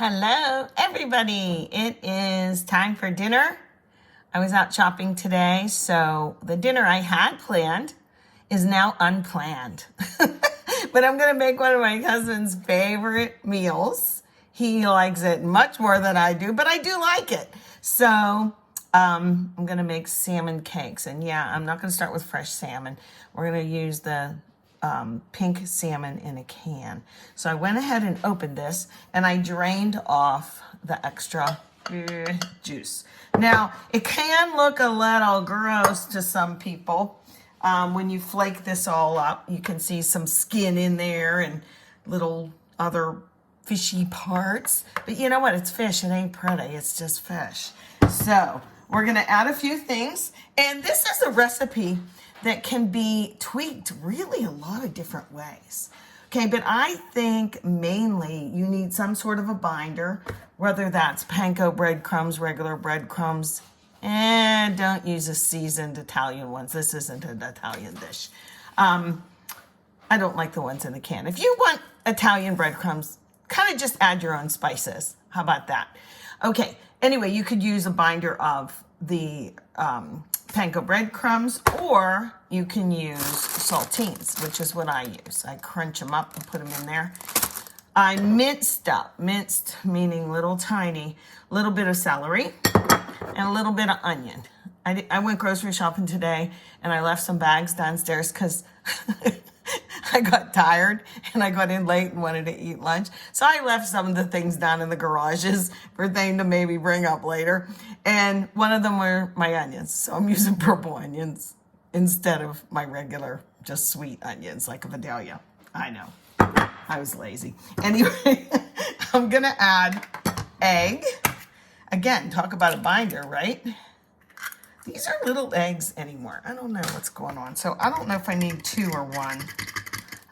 Hello, everybody. It is time for dinner. I was out shopping today, so the dinner I had planned is now unplanned. But I'm going to make one of my husband's favorite meals. He likes it much more than I do, but I do like it. So I'm going to make salmon cakes. And yeah, I'm not going to start with fresh salmon. We're going to use the pink salmon in a can. So I went ahead and opened this and I drained off the extra juice. Now, it can look a little gross to some people. When you flake this all up, you can see some skin in there and little other fishy parts. But you know what? It's fish. It ain't pretty. It's just fish. So we're going to add a few things. And this is a recipe that can be tweaked really a lot of different ways. Okay, but I think mainly you need some sort of a binder, whether that's panko breadcrumbs, regular breadcrumbs, and don't use a seasoned Italian ones. This isn't an Italian dish. I don't like the ones in the can. If you want Italian breadcrumbs, kind of just add your own spices. How about that? Okay, anyway, you could use a binder of the panko breadcrumbs, or you can use saltines, which is what I use. I crunch them up and put them in there. I minced meaning little tiny, little bit of celery and a little bit of onion. I went grocery shopping today and I left some bags downstairs because I got tired and I got in late and wanted to eat lunch. So I left some of the things down in the garages for things to maybe bring up later. And one of them were my onions. So I'm using purple onions instead of my regular, just sweet onions like a Vidalia. I know. I was lazy. Anyway, I'm going to add egg. Again, talk about a binder, right? These are little eggs anymore. I don't know what's going on. So I don't know if I need 2 or 1.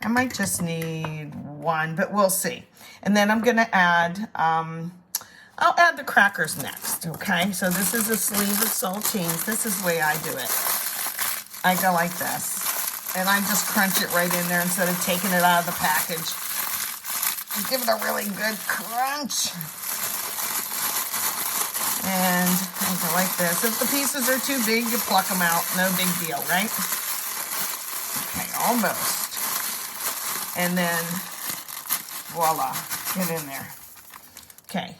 I might just need 1, but we'll see. And then I'm going to add, I'll add the crackers next, okay? So this is a sleeve of saltines. This is the way I do it. I go like this. And I just crunch it right in there instead of taking it out of the package. Give it a really good crunch. And I go like this. If the pieces are too big, you pluck them out. No big deal, right? Okay, almost. And then, voila, get in there. Okay.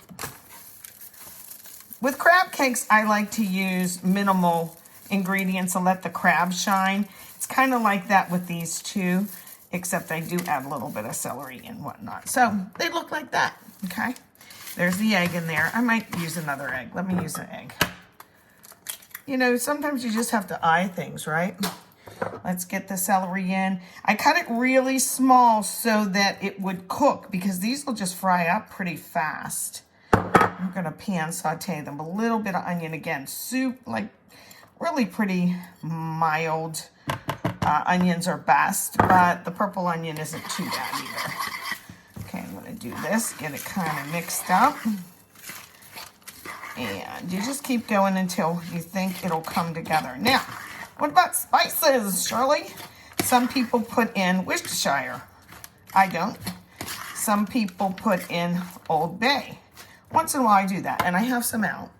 With crab cakes, I like to use minimal ingredients and let the crab shine. It's kind of like that with these two, except I do add a little bit of celery and whatnot. So they look like that, okay? There's the egg in there. I might use another egg. Let me use an egg. You know, sometimes you just have to eye things, right? Let's get the celery in. I cut it really small so that it would cook because these will just fry up pretty fast. I'm going to pan saute them. A little bit of onion again. Soup, like really pretty mild. Onions are best, but the purple onion isn't too bad either. Okay, I'm going to do this. Get it kind of mixed up. And you just keep going until you think it'll come together. Now, what about spices, Shirley? Some people put in Worcestershire. I don't. Some people put in Old Bay. Once in a while I do that, and I have some out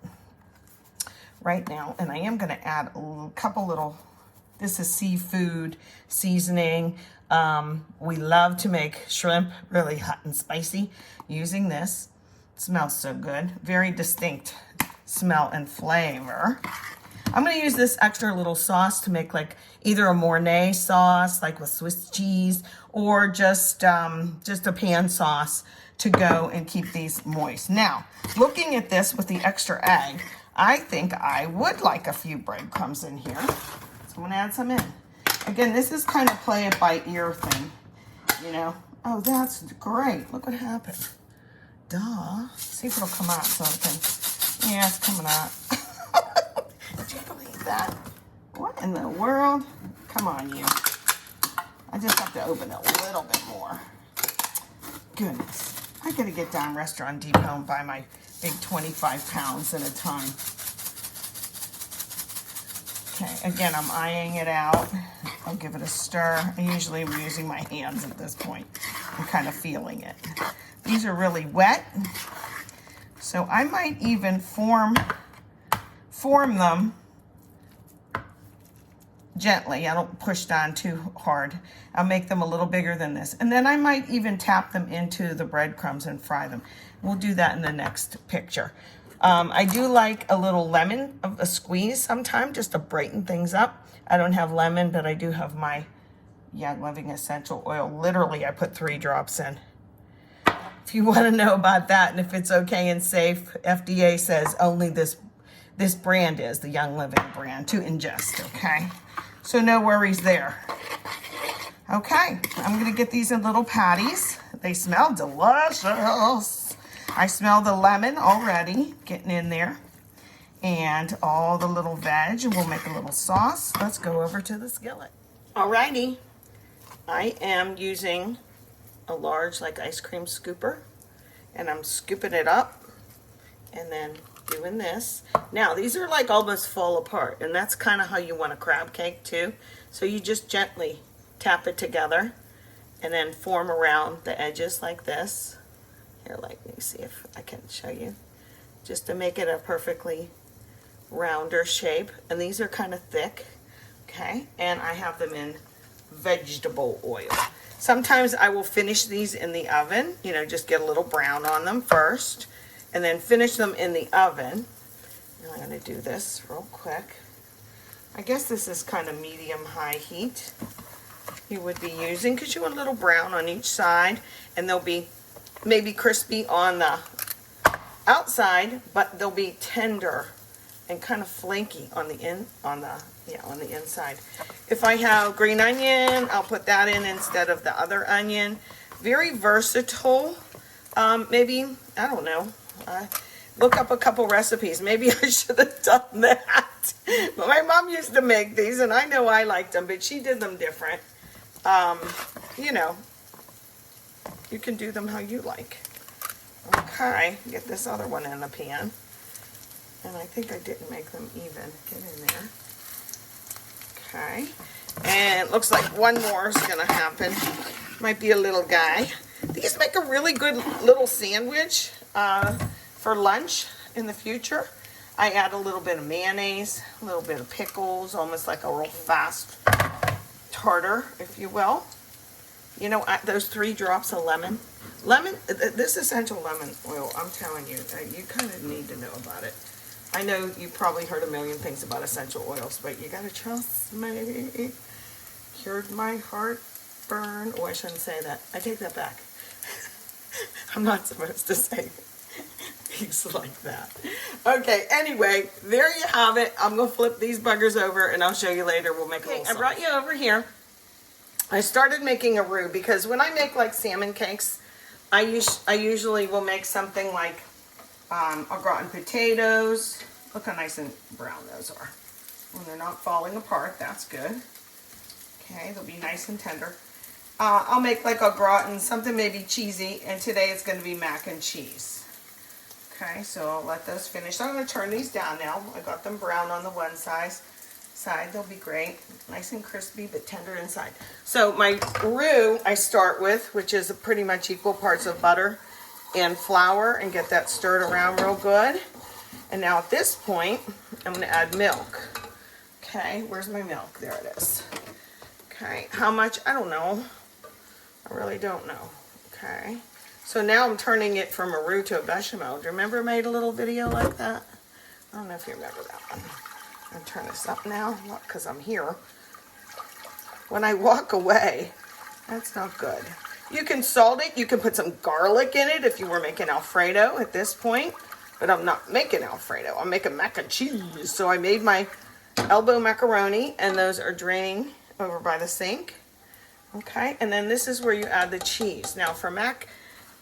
right now. And I am going to add a couple little, this is seafood seasoning. We love to make shrimp really hot and spicy using this. It smells so good. Very distinct smell and flavor. I'm going to use this extra little sauce to make like either a Mornay sauce, like with Swiss cheese, or just a pan sauce to go and keep these moist. Now, looking at this with the extra egg, I think I would like a few breadcrumbs in here. So I'm going to add some in. Again, this is kind of play it by ear thing, you know. Oh, that's great. Look what happened. Duh. See if it'll come out something. Yeah, it's coming out. Did you believe that? What in the world? Come on, you. I just have to open it a little bit more. Goodness. I gotta get down Restaurant Depot and buy my big 25 pounds at a time. Okay, again, I'm eyeing it out. I'll give it a stir. I usually am using my hands at this point. I'm kind of feeling it. These are really wet. So I might even form them gently. I don't push down too hard. I'll make them a little bigger than this. And then I might even tap them into the breadcrumbs and fry them. We'll do that in the next picture. I do like a little lemon of a squeeze sometime just to brighten things up. I don't have lemon, but I do have my Young Living essential oil. Literally, I put 3 drops in. If you want to know about that and if it's okay and safe, FDA says only this brand is, the Young Living brand, to ingest, okay? So no worries there. Okay, I'm gonna get these in little patties. They smell delicious. I smell the lemon already getting in there and all the little veg, and we'll make a little sauce. Let's go over to the skillet. Alrighty, I am using a large like ice cream scooper and I'm scooping it up and then doing this. Now these are like almost fall apart, and that's kind of how you want a crab cake too. So you just gently tap it together and then form around the edges like this. Here, let me see if I can show you, just to make it a perfectly rounder shape. And these are kind of thick, okay? And I have them in vegetable oil. Sometimes I will finish these in the oven, you know, just get a little brown on them first and then finish them in the oven. And I'm going to do this real quick. I guess this is kind of medium-high heat you would be using, because you want a little brown on each side, and they'll be maybe crispy on the outside, but they'll be tender and kind of flaky on the inside. If I have green onion, I'll put that in instead of the other onion. Very versatile. Maybe, I don't know, look up a couple recipes. Maybe I should have done that. But my mom used to make these, and I know I liked them, but she did them different. You know, you can do them how you like. Okay, get this other one in the pan. And I think I didn't make them even. Get in there. Okay. And it looks like one more is going to happen. Might be a little guy. These make a really good little sandwich for lunch in the future. I add a little bit of mayonnaise, a little bit of pickles, almost like a real fast tartar, if you will. You know, those 3 drops of lemon. This essential lemon oil, I'm telling you, you kind of need to know about it. I know you probably heard a million things about essential oils, but you gotta trust me. Cured my heartburn. Oh, I shouldn't say that. I take that back. I'm not supposed to say things like that. Okay, anyway, there you have it. I'm gonna flip these buggers over and I'll show you later. We'll make a little sauce. I brought you over here. I started making a roux because when I make like salmon cakes, I usually will make something like au gratin potatoes. Look how nice and brown those are. When they're not falling apart, that's good. Okay, they'll be nice and tender. I'll make like au gratin, something maybe cheesy, and today it's going to be mac and cheese. Okay, so I'll let those finish. I'm going to turn these down now. I got them brown on the one side. They'll be great. Nice and crispy, but tender inside. So my roux I start with, which is pretty much equal parts of butter and flour, and get that stirred around real good. And now at this point, I'm going to add milk. Okay, where's my milk? There it is. Okay, how much? I don't know. I really don't know. Okay, so now I'm turning it from a roux to a bechamel. Do you remember I made a little video like that? I don't know if you remember that one. I'm going to turn this up now, not because I'm here. When I walk away, that's not good. You can salt it. You can put some garlic in it if you were making Alfredo at this point. But I'm not making Alfredo. I'm making mac and cheese. So I made my elbow macaroni, and those are draining over by the sink. Okay, and then this is where you add the cheese. Now for mac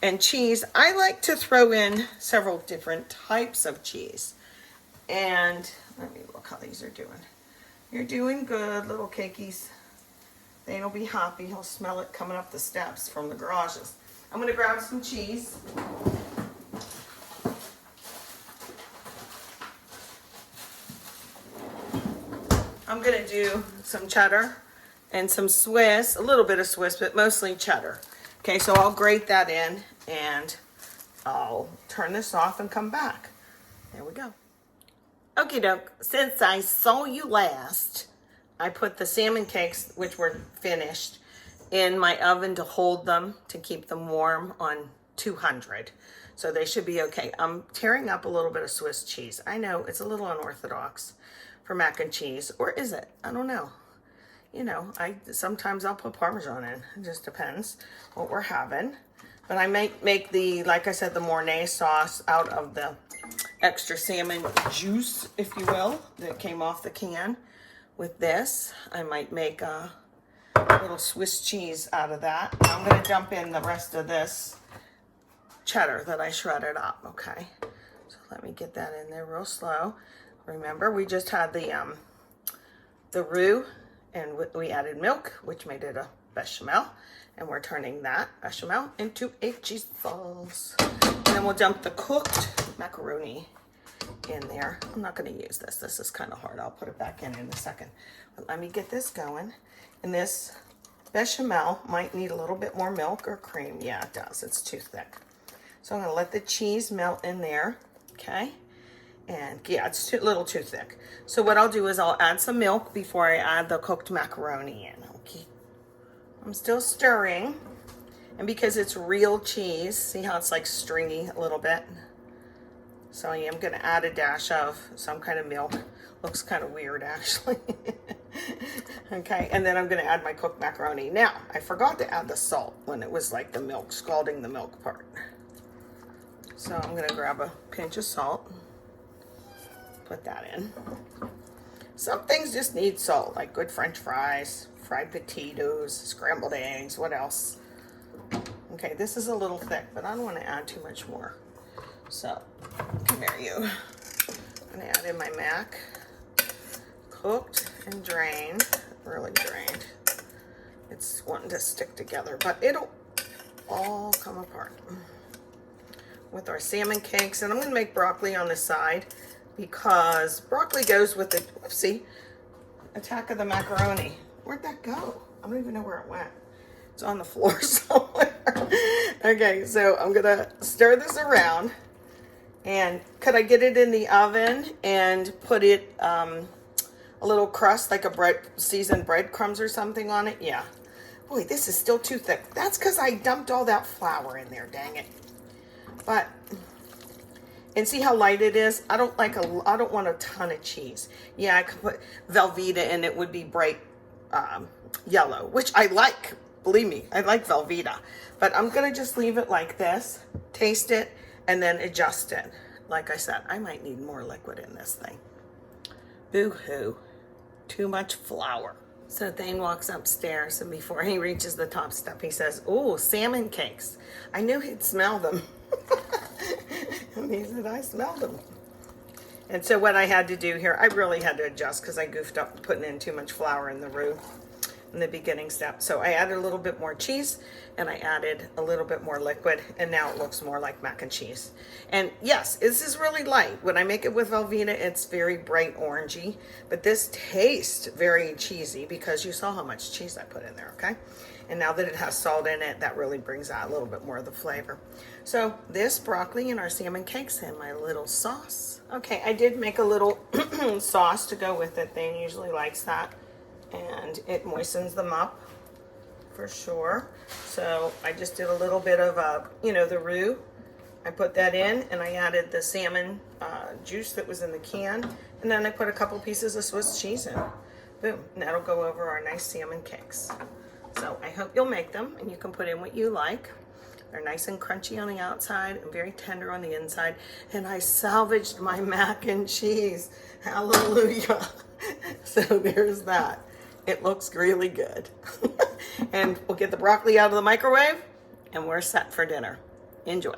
and cheese, I like to throw in several different types of cheese. And let me look how these are doing. You're doing good, little cakeys. They'll be happy. He'll smell it coming up the steps from the garages. I'm going to grab some cheese. I'm going to do some cheddar and some Swiss, a little bit of Swiss, but mostly cheddar. Okay, so I'll grate that in and I'll turn this off and come back. There we go. Okie doke, since I saw you last, I put the salmon cakes, which were finished, in my oven to hold them, to keep them warm on 200. So they should be okay. I'm tearing up a little bit of Swiss cheese. I know it's a little unorthodox for mac and cheese, or is it? I don't know. You know, sometimes I'll put Parmesan in. It just depends what we're having. But I make the, like I said, the Mornay sauce out of the extra salmon juice, if you will, that came off the can. With this, I might make a little Swiss cheese out of that. I'm going to dump in the rest of this cheddar that I shredded up, okay? So let me get that in there real slow. Remember, we just had the roux, and we added milk, which made it a bechamel. And we're turning that bechamel into a cheese sauce. And then we'll dump the cooked macaroni in there. I'm not going to use this. This is kind of hard. I'll put it back in a second. But let me get this going. And this bechamel might need a little bit more milk or cream. Yeah, it does. It's too thick. So I'm going to let the cheese melt in there. Okay. And yeah, it's a little too thick. So what I'll do is I'll add some milk before I add the cooked macaroni in. Okay. I'm still stirring. And because it's real cheese, see how it's like stringy a little bit? So I am going to add a dash of some kind of milk. Looks kind of weird, actually. Okay, and then I'm going to add my cooked macaroni. Now, I forgot to add the salt when it was like the milk, scalding the milk part. So I'm going to grab a pinch of salt. Put that in. Some things just need salt, like good French fries, fried potatoes, scrambled eggs, what else? Okay, this is a little thick, but I don't want to add too much more. So, come here, you. I'm going to add in my mac. Cooked and drained, really drained. It's wanting to stick together, but it'll all come apart. With our salmon cakes, and I'm going to make broccoli on the side because broccoli goes with the, whoopsie, attack of the macaroni. Where'd that go? I don't even know where it went. It's on the floor somewhere. Okay, so I'm going to stir this around. And could I get it in the oven and put it a little crust, like a seasoned breadcrumbs or something on it? Yeah. Boy, this is still too thick. That's because I dumped all that flour in there, dang it. But, and see how light it is? I don't want a ton of cheese. Yeah, I could put Velveeta in, it would be bright yellow, which I like. Believe me, I like Velveeta. But I'm going to just leave it like this, taste it, and then adjust it. Like I said, I might need more liquid in this thing. Boo-hoo. Too much flour. So Thane walks upstairs, and before he reaches the top step, he says, "Ooh, salmon cakes." I knew he'd smell them. And he said, "I smelled them." And so what I had to do here, I really had to adjust because I goofed up putting in too much flour in the roux in the beginning step. So I added a little bit more cheese and I added a little bit more liquid, and now it looks more like mac and cheese. And yes, this is really light. When I make it with Velveeta, it's very bright orangey, but this tastes very cheesy because you saw how much cheese I put in there, okay? And now that it has salt in it, that really brings out a little bit more of the flavor. So this broccoli and our salmon cakes and my little sauce. Okay, I did make a little sauce to go with it. Thane usually likes that. And it moistens them up for sure. So I just did a little bit of, the roux. I put that in, and I added the salmon juice that was in the can. And then I put a couple pieces of Swiss cheese in. Boom. And that'll go over our nice salmon cakes. So I hope you'll make them, and you can put in what you like. They're nice and crunchy on the outside and very tender on the inside. And I salvaged my mac and cheese. Hallelujah. So there's that. It looks really good. And we'll get the broccoli out of the microwave, and we're set for dinner. Enjoy.